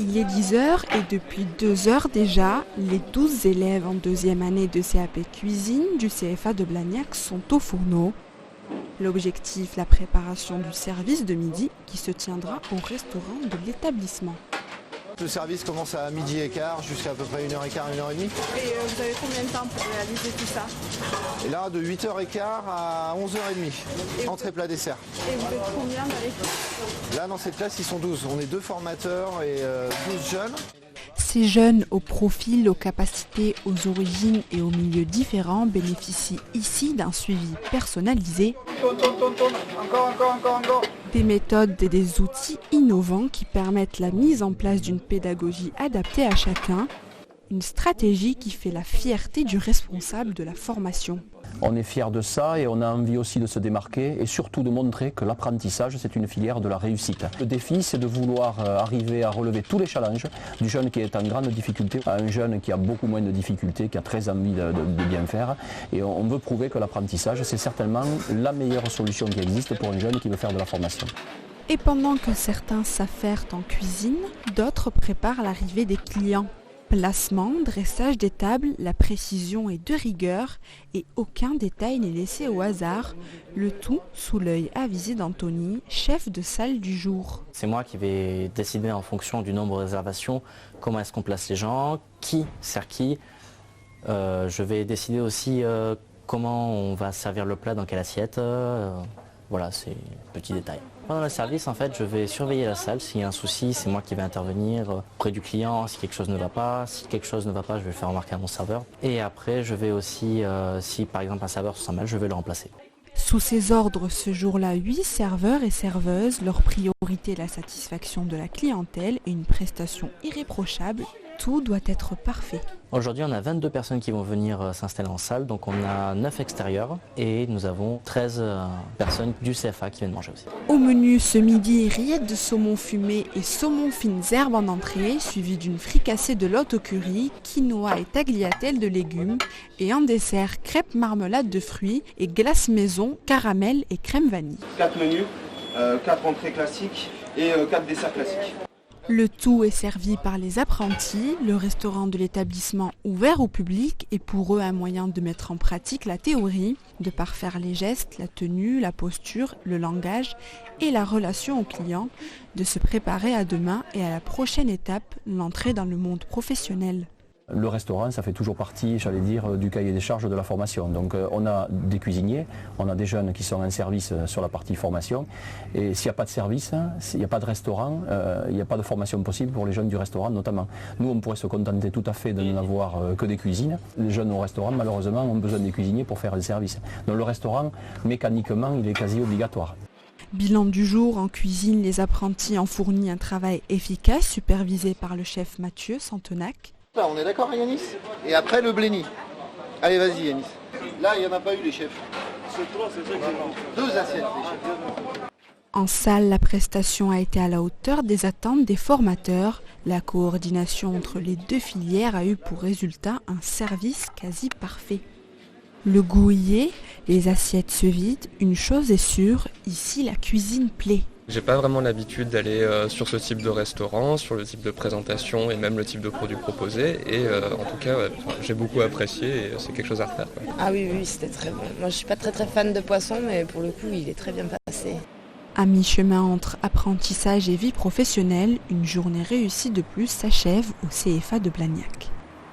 Il est 10 heures et depuis 2 heures déjà, les 12 élèves en deuxième année de CAP cuisine du CFA de Blagnac sont au fourneau. L'objectif, la préparation du service de midi qui se tiendra au restaurant de l'établissement. Le service commence à 12h15 jusqu'à peu près 1h15, 1h30. Et vous avez combien de temps pour réaliser tout ça? Et là, de 8h15 à 11h30, entrée plat dessert. Et vous êtes combien dans l'équipe? Là, dans cette classe, ils sont 12. On est 2 formateurs et 12 jeunes. Ces jeunes aux profils, aux capacités, aux origines et aux milieux différents bénéficient ici d'un suivi personnalisé, des méthodes et des outils innovants qui permettent la mise en place d'une pédagogie adaptée à chacun, une stratégie qui fait la fierté du responsable de la formation. On est fiers de ça et on a envie aussi de se démarquer et surtout de montrer que l'apprentissage c'est une filière de la réussite. Le défi c'est de vouloir arriver à relever tous les challenges du jeune qui est en grande difficulté à un jeune qui a beaucoup moins de difficultés, qui a très envie de bien faire et on veut prouver que l'apprentissage c'est certainement la meilleure solution qui existe pour un jeune qui veut faire de la formation. Et pendant que certains s'affairent en cuisine, d'autres préparent l'arrivée des clients. Placement, dressage des tables, la précision est de rigueur et aucun détail n'est laissé au hasard, le tout sous l'œil avisé d'Anthony, chef de salle du jour. C'est moi qui vais décider en fonction du nombre de réservations, comment est-ce qu'on place les gens, qui sert qui. Je vais décider aussi comment on va servir le plat, dans quelle assiette. Voilà, c'est petit détail. Pendant le service, en fait, je vais surveiller la salle. S'il y a un souci, c'est moi qui vais intervenir auprès du client. Si quelque chose ne va pas, je vais le faire remarquer à mon serveur. Et après, je vais aussi, si par exemple un serveur se sent mal, je vais le remplacer. Sous ses ordres, ce jour-là, 8 serveurs et serveuses, leur priorité la satisfaction de la clientèle et une prestation irréprochable. Tout doit être parfait. Aujourd'hui, on a 22 personnes qui vont venir s'installer en salle, donc on a 9 extérieurs et nous avons 13 personnes du CFA qui viennent manger aussi. Au menu ce midi, rillettes de saumon fumé et saumon fines herbes en entrée, suivi d'une fricassée de lotte au curry, quinoa et tagliatelle de légumes, et en dessert, crêpes marmelade de fruits et glace maison, caramel et crème vanille. 4 menus, 4 entrées classiques et 4 desserts classiques. Le tout est servi par les apprentis, le restaurant de l'établissement ouvert au public est pour eux un moyen de mettre en pratique la théorie, de parfaire les gestes, la tenue, la posture, le langage et la relation au client, de se préparer à demain et à la prochaine étape, l'entrée dans le monde professionnel. Le restaurant, ça fait toujours partie, j'allais dire, du cahier des charges de la formation. Donc on a des cuisiniers, on a des jeunes qui sont en service sur la partie formation. Et s'il n'y a pas de service, s'il n'y a pas de restaurant, il n'y a pas de formation possible pour les jeunes du restaurant notamment. Nous, on pourrait se contenter tout à fait de n'avoir que des cuisines. Les jeunes au restaurant, malheureusement, ont besoin des cuisiniers pour faire le service. Donc le restaurant, mécaniquement, il est quasi obligatoire. Bilan du jour, en cuisine, les apprentis ont fourni un travail efficace supervisé par le chef Mathieu Santenac. Là, on est d'accord, Yanis? Et après, le bléni. Allez, vas-y, Yanis. Là, il n'y en a pas eu, les chefs. C'est 3, c'est ça que 2 assiettes, les chefs. En salle, la prestation a été à la hauteur des attentes des formateurs. La coordination entre les deux filières a eu pour résultat un service quasi parfait. Le goût y est, les assiettes se vident, une chose est sûre, ici la cuisine plaît. J'ai pas vraiment l'habitude d'aller sur ce type de restaurant, sur le type de présentation et même le type de produit proposé. Et en tout cas, j'ai beaucoup apprécié et c'est quelque chose à refaire. Ah oui, c'était très bon. Moi, je suis pas très fan de poisson, mais pour le coup, il est très bien passé. À mi-chemin entre apprentissage et vie professionnelle, une journée réussie de plus s'achève au CFA de Blagnac.